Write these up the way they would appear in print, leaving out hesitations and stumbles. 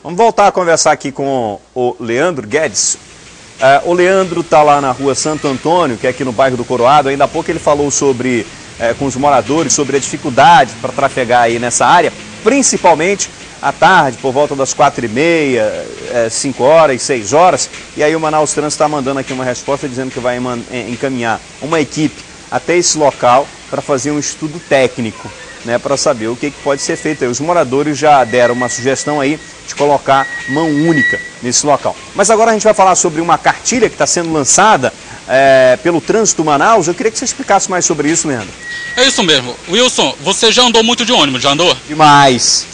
Vamos voltar a conversar aqui com o Leandro Guedes. O Leandro está lá na rua Santo Antônio, que é aqui no bairro do Coroado. Ainda há pouco ele falou sobre, com os moradores, sobre a dificuldade para trafegar aí nessa área, principalmente à tarde, por volta das 4h30, 5 horas, 6 horas. E aí o Manaus Trânsito está mandando aqui uma resposta dizendo que vai encaminhar uma equipe até esse local para fazer um estudo técnico, né, para saber o que pode ser feito. Os moradores já deram uma sugestão aí de colocar mão única nesse local. Mas agora a gente vai falar sobre uma cartilha que está sendo lançada pelo Trânsito Manaus. Eu queria que você explicasse mais sobre isso, Leandro. É isso mesmo. Wilson, você já andou muito de ônibus, já andou? Demais.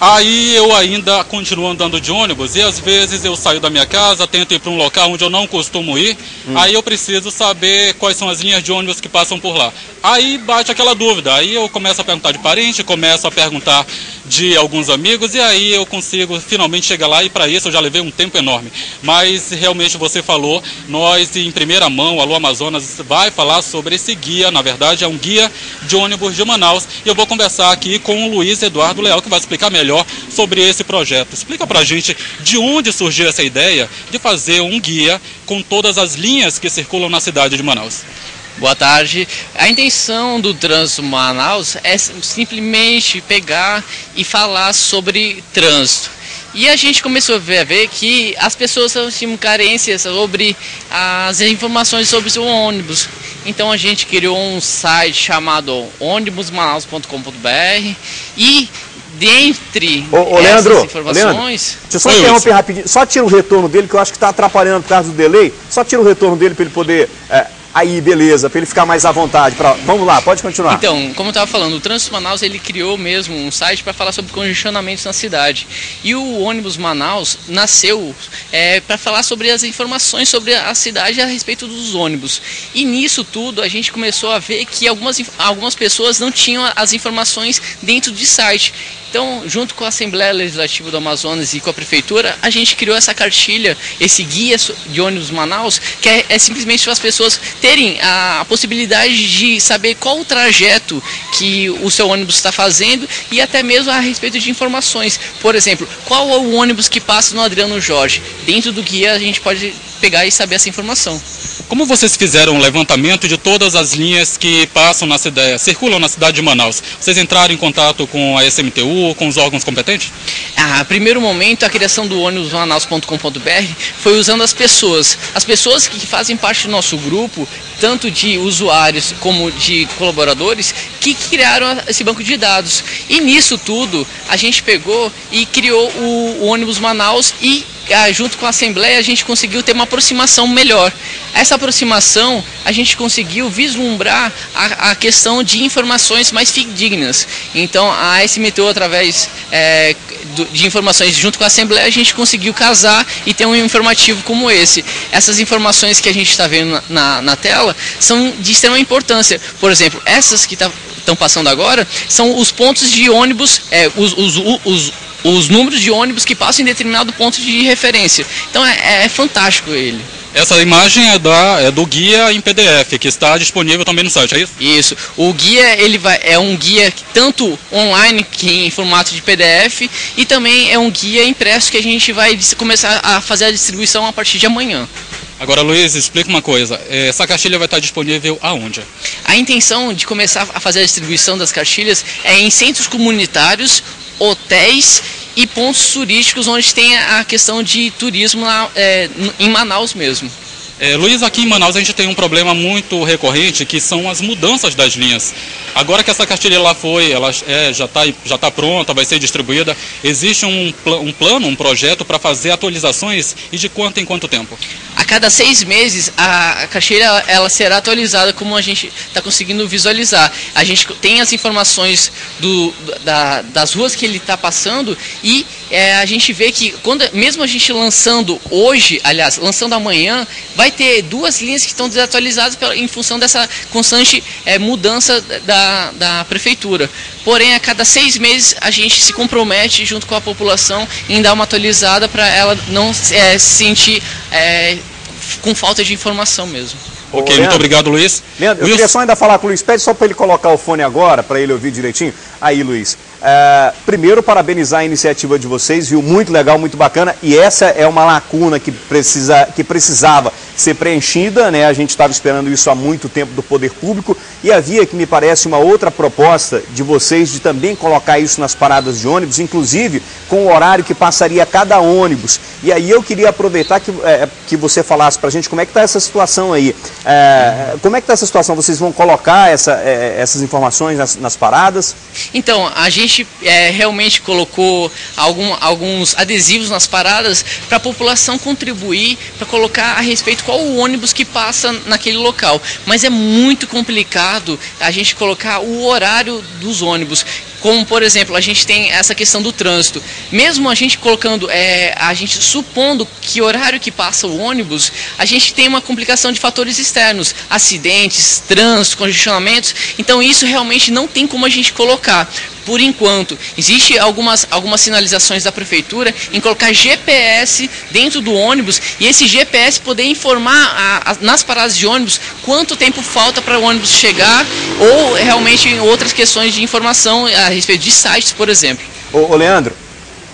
Aí eu ainda continuo andando de ônibus e às vezes eu saio da minha casa, tento ir para um local onde eu não costumo ir, aí eu preciso saber quais são as linhas de ônibus que passam por lá. Aí bate aquela dúvida, aí eu começo a perguntar de parente, começo a perguntar de alguns amigos e aí eu consigo finalmente chegar lá, e para isso eu já levei um tempo enorme. Mas realmente você falou, nós em primeira mão, Alô Amazonas vai falar sobre esse guia, na verdade é um guia de ônibus de Manaus, e eu vou conversar aqui com o Luiz Eduardo Leal, que vai explicar melhor sobre esse projeto. Explica pra gente de onde surgiu essa ideia de fazer um guia com todas as linhas que circulam na cidade de Manaus. Boa tarde. A intenção do Trânsito Manaus é simplesmente pegar e falar sobre trânsito. E a gente começou a ver que as pessoas tinham carências sobre as informações sobre o ônibus. Então a gente criou um site chamado ônibusmanaus.com.br e dentre essas informações... Leandro, deixa eu só interromper rapidinho. Só tira o retorno dele, que eu acho que está atrapalhando por causa do delay. Só tira o retorno dele para ele poder... Aí, beleza, para ele ficar mais à vontade. Vamos lá, pode continuar. Então, como eu estava falando, o Trânsito Manaus ele criou mesmo um site para falar sobre congestionamentos na cidade. E o ônibus Manaus nasceu para falar sobre as informações sobre a cidade a respeito dos ônibus. E nisso tudo a gente começou a ver que algumas pessoas não tinham as informações dentro de site. Então, junto com a Assembleia Legislativa do Amazonas e com a Prefeitura, a gente criou essa cartilha, esse guia de ônibus Manaus, que é simplesmente para as pessoas terem a possibilidade de saber qual o trajeto que o seu ônibus está fazendo e até mesmo a respeito de informações. Por exemplo, qual é o ônibus que passa no Adriano Jorge? Dentro do guia a gente pode pegar e saber essa informação. Como vocês fizeram um levantamento de todas as linhas que passam na cidade, circulam na cidade de Manaus? Vocês entraram em contato com a SMTU, com os órgãos competentes? Primeiro momento, a criação do ônibus manaus.com.br foi usando as pessoas que fazem parte do nosso grupo, tanto de usuários como de colaboradores, que criaram esse banco de dados. E nisso tudo, a gente pegou e criou o ônibus Manaus e junto com a Assembleia a gente conseguiu ter uma aproximação melhor. Essa aproximação a gente conseguiu vislumbrar a questão de informações mais fidedignas. Então a SMTU, através de informações junto com a Assembleia, a gente conseguiu casar e ter um informativo como esse. Essas informações que a gente está vendo na tela são de extrema importância. Por exemplo, essas que estão passando agora são os pontos de ônibus, os números de ônibus que passam em determinado ponto de referência. Então é fantástico ele. Essa imagem é do guia em PDF, que está disponível também no site, é isso? Isso. O guia é um guia tanto online, que em formato de PDF, e também é um guia impresso que a gente vai começar a fazer a distribuição a partir de amanhã. Agora, Luiz, explica uma coisa. Essa cartilha vai estar disponível aonde? A intenção de começar a fazer a distribuição das cartilhas é em centros comunitários, hotéis e pontos turísticos onde tem a questão de turismo em Manaus mesmo. Luiz, aqui em Manaus a gente tem um problema muito recorrente, que são as mudanças das linhas. Agora que essa cartilha já está pronta, vai ser distribuída, existe um plano, um projeto para fazer atualizações, e de quanto em quanto tempo? A cada 6 meses a cartilha ela será atualizada, como a gente está conseguindo visualizar. A gente tem as informações das ruas que ele está passando e a gente vê que mesmo a gente lançando hoje, aliás, lançando amanhã, vai ter 2 linhas que estão desatualizadas em função dessa constante mudança da prefeitura. Porém, a cada 6 meses a gente se compromete junto com a população em dar uma atualizada para ela não se sentir com falta de informação mesmo. Ok, Leandro, muito obrigado, Luiz. Leandro, eu queria só ainda falar com o Luiz. Pede só para ele colocar o fone agora, para ele ouvir direitinho. Aí, Luiz, Primeiro, parabenizar a iniciativa de vocês, viu? Muito legal, muito bacana. E essa é uma lacuna que precisava ser preenchida, né? A gente estava esperando isso há muito tempo do poder público. E havia, que me parece, uma outra proposta de vocês de também colocar isso nas paradas de ônibus, inclusive com o horário que passaria cada ônibus. E aí eu queria aproveitar que você falasse para a gente como é que está essa situação aí. Como é que está essa situação? Vocês vão colocar essas informações nas paradas? Então, a gente realmente colocou alguns adesivos nas paradas para a população contribuir, para colocar a respeito qual o ônibus que passa naquele local. Mas é muito complicado a gente colocar o horário dos ônibus. Como, por exemplo, a gente tem essa questão do trânsito. Mesmo a gente colocando, a gente supondo que horário que passa o ônibus, a gente tem uma complicação de fatores externos, acidentes, trânsito, congestionamentos. Então isso realmente não tem como a gente colocar. Por enquanto, existe algumas sinalizações da prefeitura em colocar GPS dentro do ônibus e esse GPS poder informar nas paradas de ônibus quanto tempo falta para o ônibus chegar ou realmente outras questões de informação a respeito de sites, por exemplo. Ô Leandro,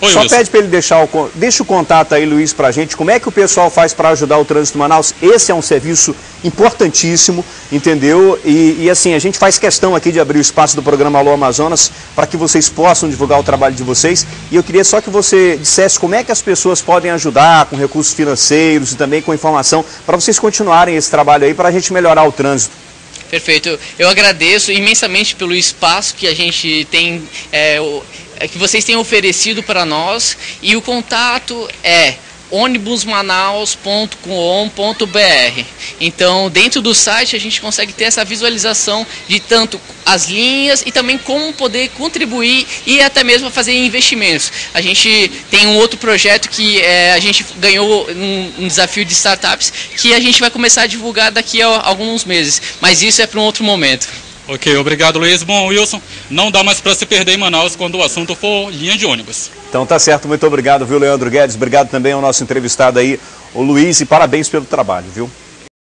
Oi, só Wilson. pede para ele deixa o contato aí, Luiz, para a gente. Como é que o pessoal faz para ajudar o trânsito em Manaus? Esse é um serviço importantíssimo, entendeu? E assim, a gente faz questão aqui de abrir o espaço do programa Alô Amazonas para que vocês possam divulgar o trabalho de vocês. E eu queria só que você dissesse como é que as pessoas podem ajudar com recursos financeiros e também com informação para vocês continuarem esse trabalho aí para a gente melhorar o trânsito. Perfeito. Eu agradeço imensamente pelo espaço que a gente tem, que vocês têm oferecido para nós, e o contato é onibusmanaus.com.br. Então, dentro do site a gente consegue ter essa visualização de tanto as linhas e também como poder contribuir e até mesmo fazer investimentos. A gente tem um outro projeto que a gente ganhou um desafio de startups que a gente vai começar a divulgar daqui a alguns meses, mas isso é para um outro momento. Ok, obrigado, Luiz. Bom, Wilson, não dá mais para se perder em Manaus quando o assunto for linha de ônibus. Então tá certo, muito obrigado, viu, Leandro Guedes? Obrigado também ao nosso entrevistado aí, o Luiz, e parabéns pelo trabalho, viu?